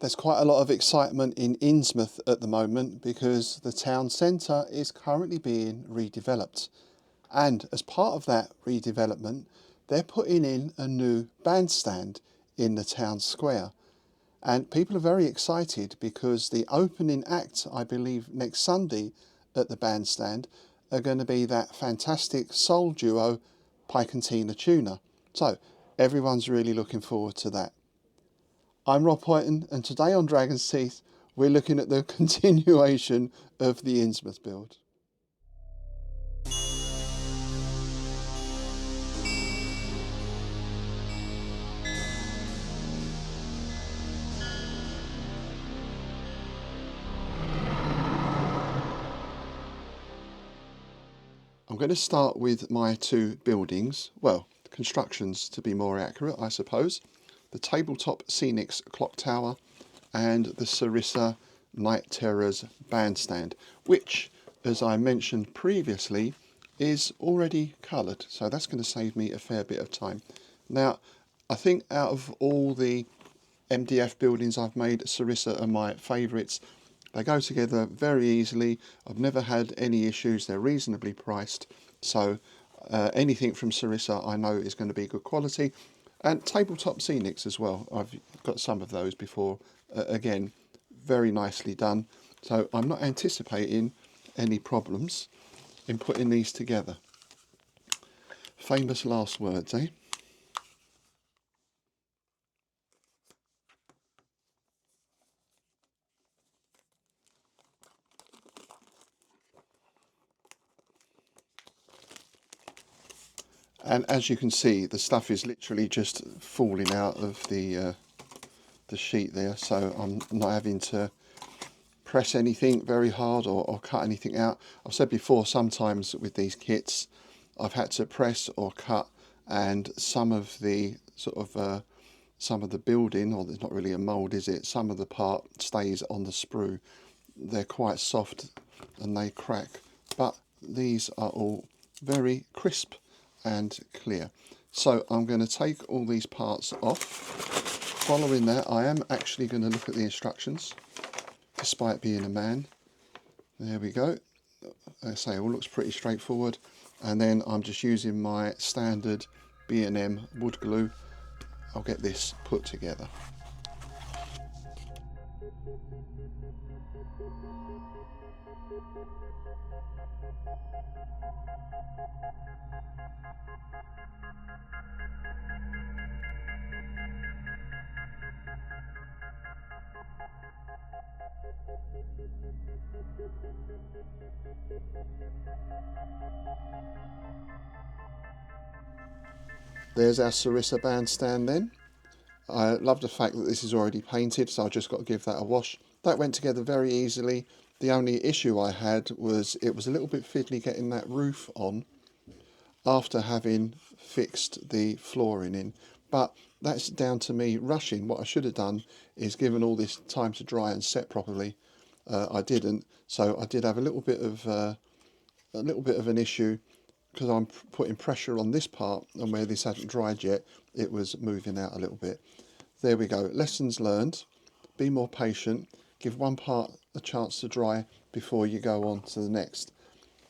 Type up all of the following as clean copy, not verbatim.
There's quite a lot of excitement in Innsmouth at the moment because the town centre is currently being redeveloped. And as part of that redevelopment, they're putting in a new bandstand in the town square. And people are very excited because the opening act, I believe, next Sunday at the bandstand are going to be that fantastic soul duo, Pike and Tina Tuna. So everyone's really looking forward to that. I'm Rob Whiten, and today on Dragon's Teeth, we're looking at the continuation of the Innsmouth build. I'm going to start with my two buildings, well, constructions to be more accurate, I suppose. The tabletop Scenics clock tower and the Sarissa Night Terrors bandstand, which, as I mentioned previously, is already coloured, so that's going to save me a fair bit of time. Now, I think out of all the MDF buildings I've made, Sarissa are my favourites. They go together very easily. I've never had any issues. They're reasonably priced, so anything from Sarissa I know is going to be good quality. And tabletop Scenics as well. I've got some of those before. Again, very nicely done. So I'm not anticipating any problems in putting these together. Famous last words, eh? And as you can see, the stuff is literally just falling out of the sheet there, so I'm not having to press anything very hard or cut anything out. I've said before, sometimes with these kits I've had to press or cut, and some of the some of the building, or there's not really a mould, is it, some of the part stays on the sprue. They're quite soft and they crack, but these are all very crisp and clear. So I'm going to take all these parts off. Following that, I am actually going to look at the instructions, despite being a man. There we go. I say, all looks pretty straightforward. And then I'm just using my standard B&M wood glue. I'll get this put together. There's our Sarissa bandstand then. I love the fact that this is already painted, so I've just got to give that a wash. That went together very easily. The only issue I had was it was a little bit fiddly getting that roof on after having fixed the flooring in. But that's down to me rushing. What I should have done is given all this time to dry and set properly. I didn't, so I did have a little bit of an issue because I'm putting pressure on this part, and where this hadn't dried yet, it was moving out a little bit. There we go. Lessons learned. Be more patient. Give one part a chance to dry before you go on to the next.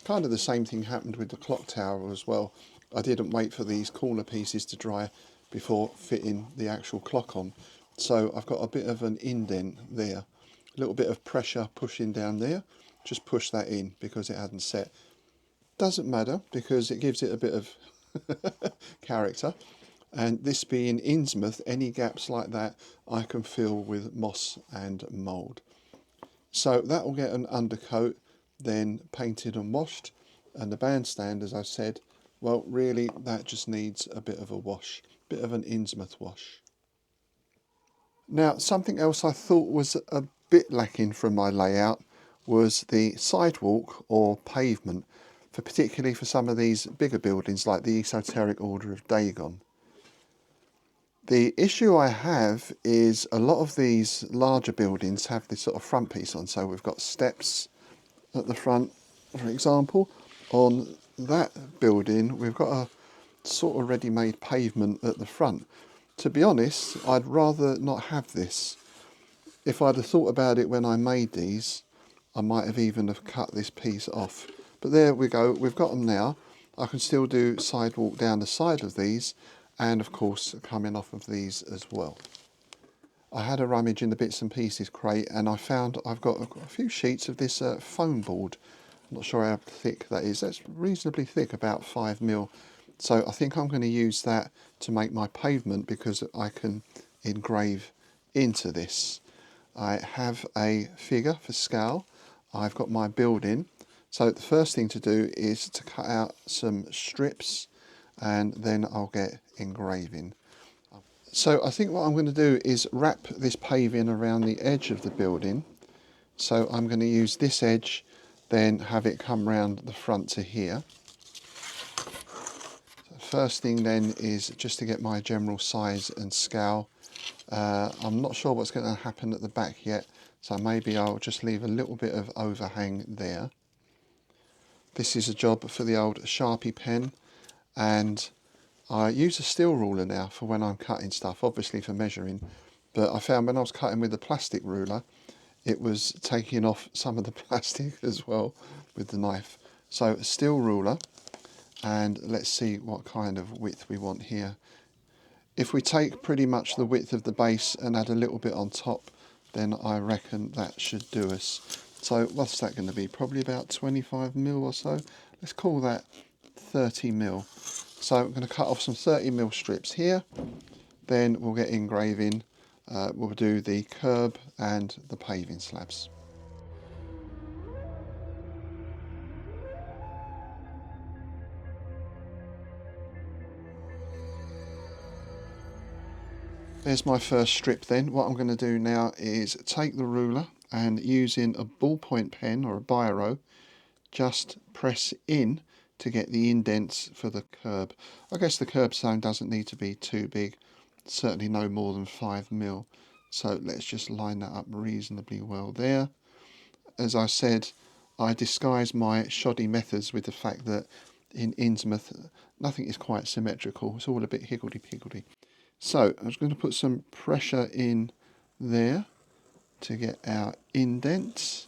Kind of the same thing happened with the clock tower as well. I didn't wait for these corner pieces to dry before fitting the actual clock on. So I've got a bit of an indent there. A little bit of pressure pushing down there. Just push that in because it hadn't set. Doesn't matter because it gives it a bit of character. And this being Innsmouth, any gaps like that I can fill with moss and mould. So that will get an undercoat, then painted and washed. And the bandstand, as I said, well, really that just needs a bit of a wash, bit of an Innsmouth wash. Now, something else I thought was a bit lacking from my layout was the sidewalk or pavement, particularly for some of these bigger buildings like the Esoteric Order of Dagon. The issue I have is a lot of these larger buildings have this sort of front piece on. So we've got steps at the front, for example. On that building, we've got a sort of ready-made pavement at the front. To be honest, I'd rather not have this. If I'd have thought about it when I made these, I might have even have cut this piece off. But there we go, we've got them now. I can still do sidewalk down the side of these, and of course coming off of these as well. I had a rummage in the bits and pieces crate, and I found I've got a few sheets of this foam board. I'm not sure how thick that is. That's reasonably thick, about 5mm. So I think I'm going to use that to make my pavement, because I can engrave into this. I have a figure for scale. I've got my building. So the first thing to do is to cut out some strips, and then I'll get engraving. So I think what I'm going to do is wrap this paving around the edge of the building. So I'm going to use this edge, then have it come round the front to here. So first thing then is just to get my general size and scale. I'm not sure what's going to happen at the back yet, so maybe I'll just leave a little bit of overhang there. This is a job for the old Sharpie pen, and I use a steel ruler now for when I'm cutting stuff, obviously for measuring, but I found when I was cutting with the plastic ruler, it was taking off some of the plastic as well with the knife. So a steel ruler, and let's see what kind of width we want here. If we take pretty much the width of the base and add a little bit on top, then I reckon that should do us. So what's that going to be? Probably about 25mm or so. Let's call that 30mm. So I'm going to cut off some 30mm strips here. Then we'll get engraving. We'll do the curb and the paving slabs. There's my first strip then. What I'm going to do now is take the ruler and, using a ballpoint pen or a biro, just press in to get the indents for the curb. I guess the curb zone doesn't need to be too big, certainly no more than 5mm. So let's just line that up reasonably well there. As I said, I disguise my shoddy methods with the fact that in Innsmouth nothing is quite symmetrical. It's all a bit higgledy-piggledy. So I'm just going to put some pressure in there to get our indents.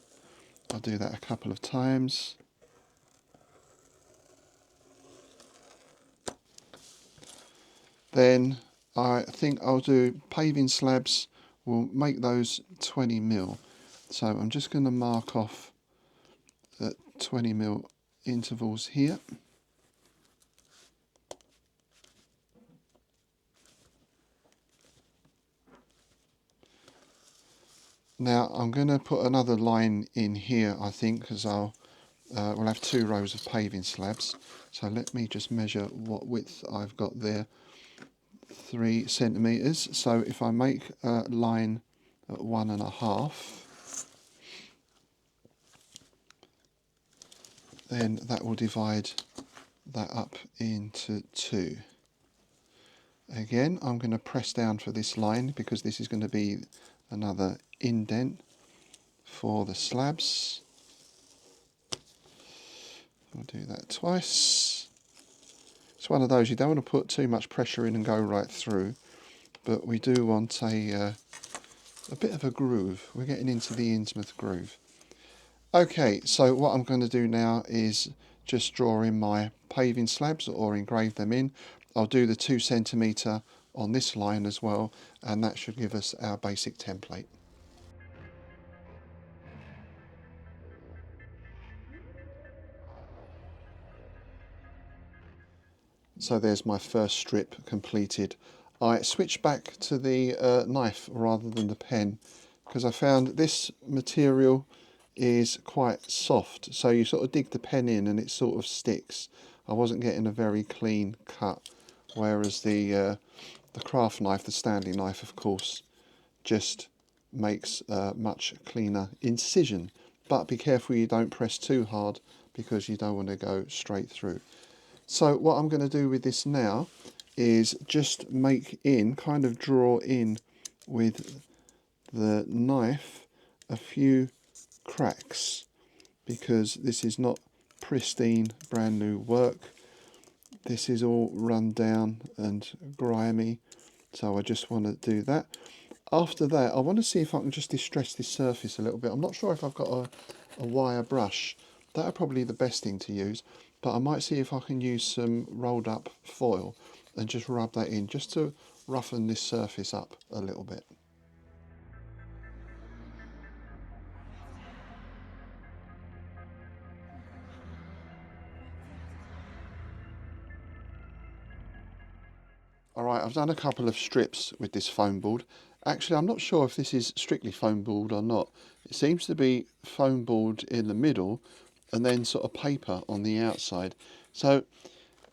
I'll do that a couple of times. Then I think I'll do paving slabs. We'll make those 20mm. So I'm just going to mark off at 20mm intervals here. Now I'm going to put another line in here, I think, because we'll have 2 rows of paving slabs. So let me just measure what width I've got there. 3 centimetres. So if I make a line at 1.5, then that will divide that up into 2. Again, I'm going to press down for this line because this is going to be another indent for the slabs. I'll do that twice. It's one of those, you don't want to put too much pressure in and go right through, but we do want a bit of a groove. We're getting into the Innsmouth groove. Okay, so what I'm going to do now is just draw in my paving slabs or engrave them in. I'll do the 2 centimetre on this line as well, and that should give us our basic template. So there's my first strip completed. I switched back to the knife rather than the pen because I found this material is quite soft, so you sort of dig the pen in and it sort of sticks. I wasn't getting a very clean cut, whereas the craft knife, the Stanley knife of course, just makes a much cleaner incision. But be careful you don't press too hard because you don't want to go straight through. So what I'm going to do with this now is just make in, kind of draw in with the knife a few cracks, because this is not pristine brand new work. This is all run down and grimy, so I just want to do that. After that, I want to see if I can just distress this surface a little bit. I'm not sure if I've got a wire brush. That are probably the best thing to use, but I might see if I can use some rolled up foil and just rub that in, just to roughen this surface up a little bit. Alright, I've done a couple of strips with this foam board. Actually, I'm not sure if this is strictly foam board or not. It seems to be foam board in the middle and then sort of paper on the outside. So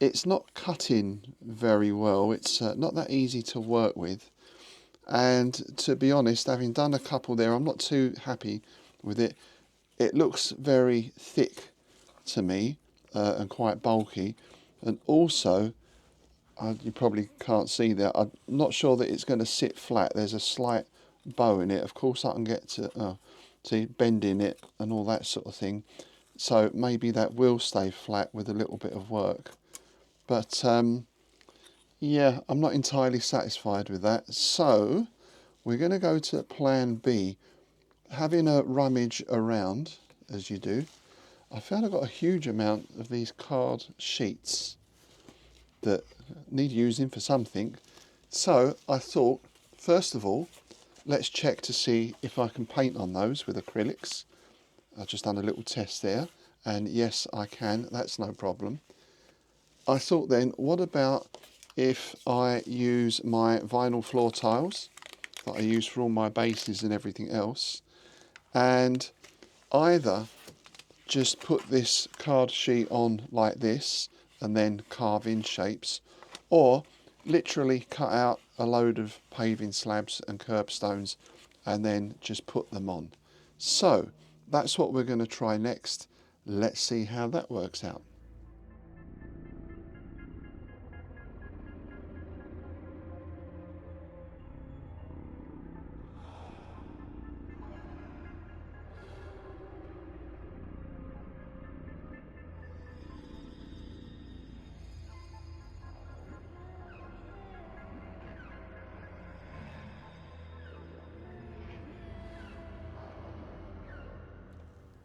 it's not cutting very well. It's not that easy to work with. And to be honest, having done a couple there, I'm not too happy with it. It looks very thick to me and quite bulky. And also, you probably can't see there, I'm not sure that it's going to sit flat. There's a slight bow in it. Of course I can get to see, bending it and all that sort of thing. So maybe that will stay flat with a little bit of work. But yeah, I'm not entirely satisfied with that. So we're going to go to plan B. Having a rummage around, as you do, I found I've got a huge amount of these card sheets that need using for something. So I thought, first of all, let's check to see if I can paint on those with acrylics. I've just done a little test there, and yes, I can. That's no problem. I thought then, what about if I use my vinyl floor tiles that I use for all my bases and everything else, and either just put this card sheet on like this and then carve in shapes, or literally cut out a load of paving slabs and curbstones and then just put them on. So that's what we're going to try next. Let's see how that works out.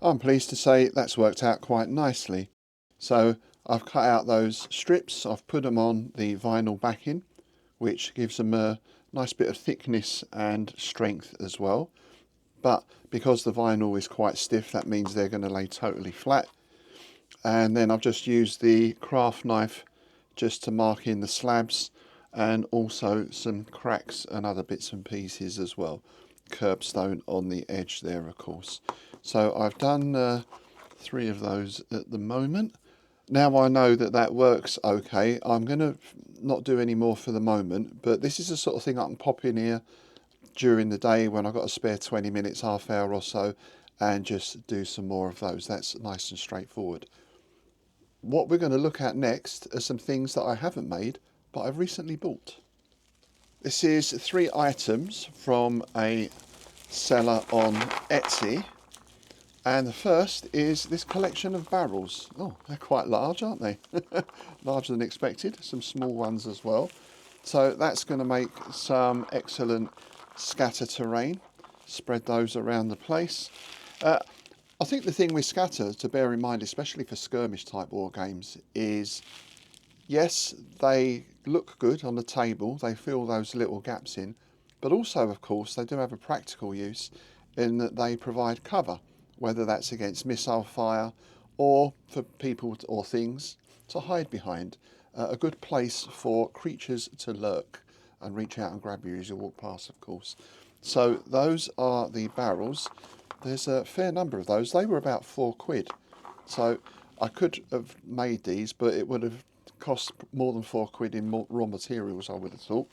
I'm pleased to say that's worked out quite nicely. So I've cut out those strips, I've put them on the vinyl backing, which gives them a nice bit of thickness and strength as well. But because the vinyl is quite stiff, that means they're going to lay totally flat. And then I've just used the craft knife just to mark in the slabs, and also some cracks and other bits and pieces as well. Curbstone on the edge there, of course. So I've done 3 of those at the moment. Now I know that that works okay. I'm going to not do any more for the moment, but this is the sort of thing I can pop in here during the day when I've got a spare 20 minutes, half hour or so, and just do some more of those. That's nice and straightforward. What we're going to look at next are some things that I haven't made, but I've recently bought. This is 3 items from a seller on Etsy. And the first is this collection of barrels. Oh, they're quite large, aren't they? Larger than expected. Some small ones as well. So that's going to make some excellent scatter terrain. Spread those around the place. I think the thing with scatter to bear in mind, especially for skirmish type war games, is yes, they look good on the table. They fill those little gaps in. But also, of course, they do have a practical use in that they provide cover, whether that's against missile fire or for people or things to hide behind. A good place for creatures to lurk and reach out and grab you as you walk past, of course. So those are the barrels. There's a fair number of those. They were about £4. So I could have made these, but it would have cost more than £4 in raw materials, I would have thought.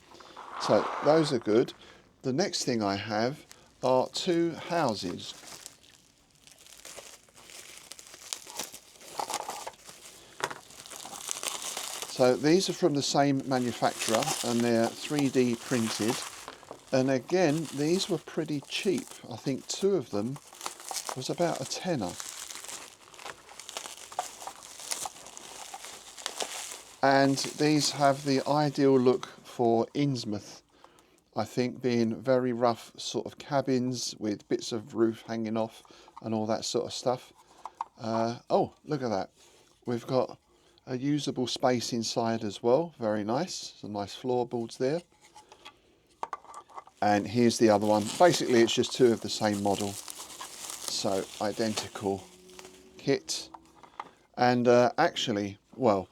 So those are good. The next thing I have are 2 houses. So these are from the same manufacturer and they're 3D printed. And again, these were pretty cheap. I think 2 of them was about a tenner. And these have the ideal look for Innsmouth I think being very rough sort of cabins with bits of roof hanging off and all that sort of stuff. Oh, look at that. We've got a usable space inside as well. Very nice. Some nice floorboards there. And here's the other one. Basically, it's just two of the same model. So, identical kit. And actually, well,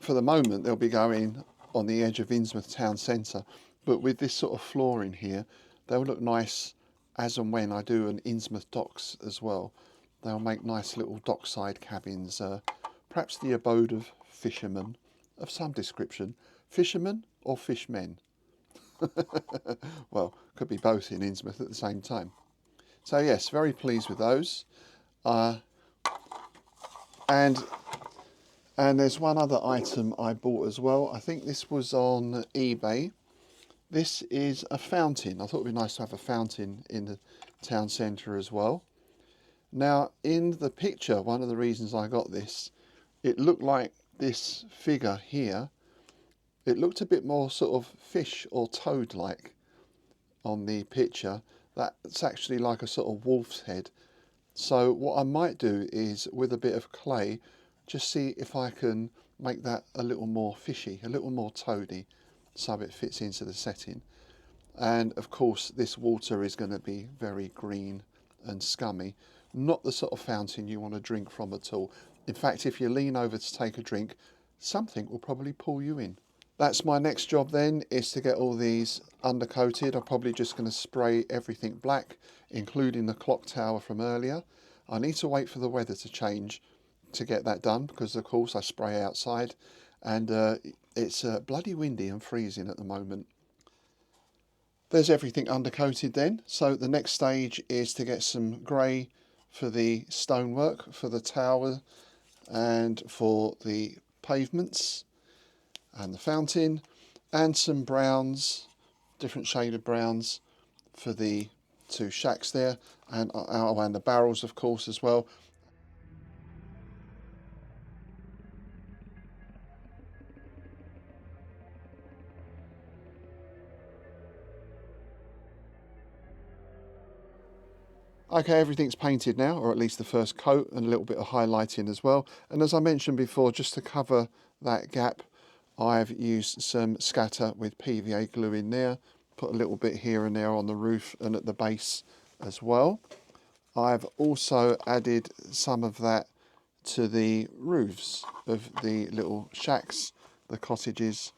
for the moment, they'll be going on the edge of Innsmouth town centre. But with this sort of flooring here, they'll look nice as and when I do an Innsmouth docks as well. They'll make nice little dockside cabins. Perhaps the abode of fishermen of some description. Fishermen or fishmen? Well, could be both in Innsmouth at the same time. So yes, very pleased with those. And there's one other item I bought as well. I think this was on eBay. This is a fountain. I thought it'd be nice to have a fountain in the town centre as well. Now, in the picture, one of the reasons I got this, it looked like this figure here. It looked a bit more sort of fish or toad-like on the picture. That's actually like a sort of wolf's head. So what I might do is, with a bit of clay, just see if I can make that a little more fishy, a little more toady, so it fits into the setting. And of course, this water is going to be very green and scummy. Not the sort of fountain you want to drink from at all. In fact, if you lean over to take a drink, something will probably pull you in. That's my next job then, is to get all these undercoated. I'm probably just going to spray everything black, including the clock tower from earlier. I need to wait for the weather to change to get that done, because of course I spray outside, and it's bloody windy and freezing at the moment. There's everything undercoated then. So the next stage is to get some grey for the stonework, for the tower and for the pavements and the fountain, and some browns, different shaded browns for the two shacks there, and the barrels of course as well. Okay, everything's painted now, or at least the first coat, and a little bit of highlighting as well. And as I mentioned before, just to cover that gap, I've used some scatter with PVA glue in there, put a little bit here and there on the roof and at the base as well. I've also added some of that to the roofs of the little shacks, the cottages,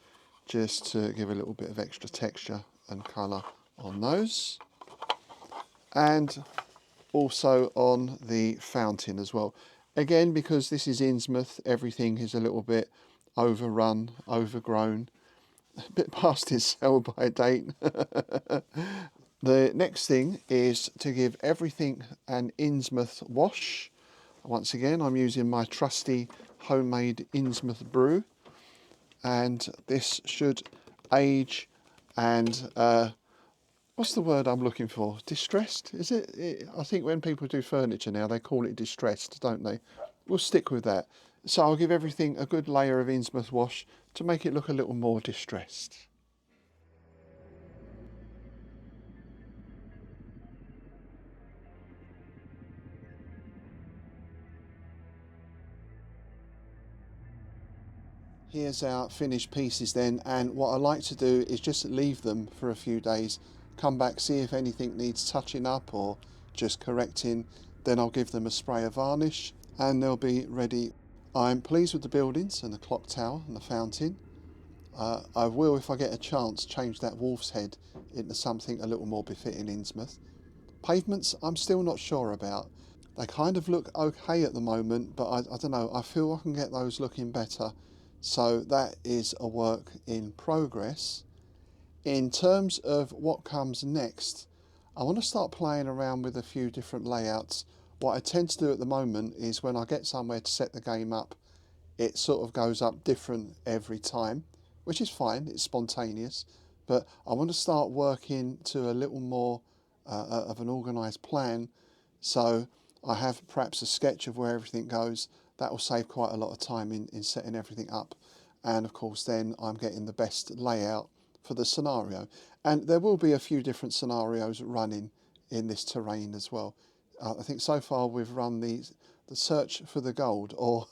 just to give a little bit of extra texture and colour on those. And also on the fountain as well. Again, because this is Innsmouth, everything is a little bit overrun, overgrown, a bit past its sell-by date. The next thing is to give everything an Innsmouth wash. Once again, I'm using my trusty homemade Innsmouth brew, and this should age and what's the word I'm looking for? Distressed? Is it? I think when people do furniture now, they call it distressed, don't they? We'll stick with that. So I'll give everything a good layer of Innsmouth wash to make it look a little more distressed. Here's our finished pieces then, and what I like to do is just leave them for a few days, come back, see if anything needs touching up or just correcting, then I'll give them a spray of varnish and they'll be ready. I'm pleased with the buildings and the clock tower and the fountain. I will, if I get a chance, change that wolf's head into something a little more befitting Innsmouth. Pavements, I'm still not sure about. They kind of look okay at the moment, but I don't know, I feel I can get those looking better. So that is a work in progress. In terms of what comes next, I want to start playing around with a few different layouts. What I tend to do at the moment is when I get somewhere to set the game up, it sort of goes up different every time, which is fine, it's spontaneous. But I want to start working to a little more of an organised plan. So I have perhaps a sketch of where everything goes. That will save quite a lot of time in setting everything up. And of course then I'm getting the best layout for the scenario. And there will be a few different scenarios running in this terrain as well. I think so far we've run the search for the gold, or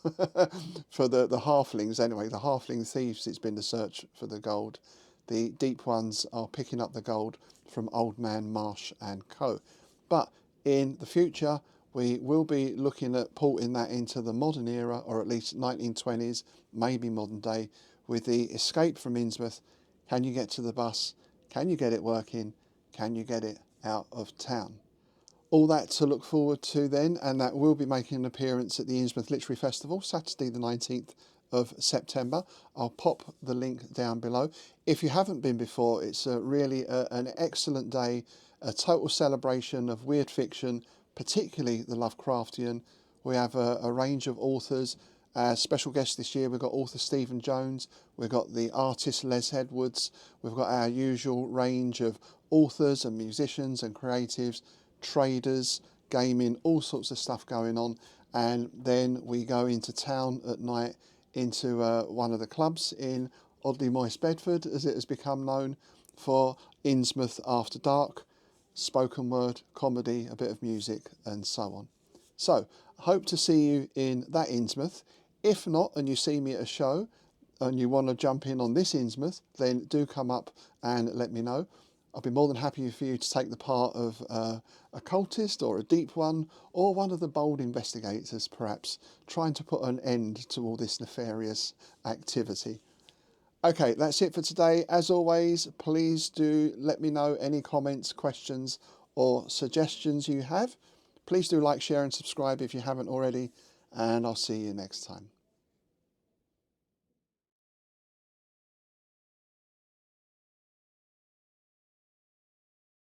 for the halflings anyway, the halfling thieves, it's been the search for the gold. The deep ones are picking up the gold from Old Man Marsh and Co. But in the future, we will be looking at porting that into the modern era, or at least 1920s, maybe modern day, with the escape from Innsmouth. Can you get to the bus? Can you get it working? Can you get it out of town? All that to look forward to then, and that will be making an appearance at the Innsmouth Literary Festival, Saturday the 19th of September. I'll pop the link down below. If you haven't been before, it's really an excellent day, a total celebration of weird fiction, particularly the Lovecraftian. We have a range of authors. Special guest this year, we've got author Stephen Jones, we've got the artist Les Edwards, we've got our usual range of authors and musicians and creatives, traders, gaming, all sorts of stuff going on. And then we go into town at night, into one of the clubs in Oddly Moist Bedford, as it has become known, for Innsmouth After Dark, spoken word, comedy, a bit of music, and so on. So, hope to see you in that Innsmouth. If not, and you see me at a show, and you want to jump in on this Innsmouth, then do come up and let me know. I'll be more than happy for you to take the part of a cultist, or a deep one, or one of the bold investigators, perhaps, trying to put an end to all this nefarious activity. Okay, that's it for today. As always, please do let me know any comments, questions, or suggestions you have. Please do like, share, and subscribe if you haven't already, and I'll see you next time.